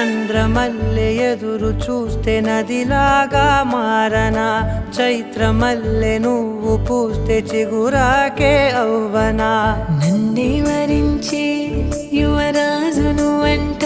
చంద్రమల్లె ఎదురు చూస్తే నదిలాగా మారనా, చైత్రమల్లె నువ్వు పూస్తే చిగురాకే అవ్వనా. నన్నే వరించి యువరాజును అంట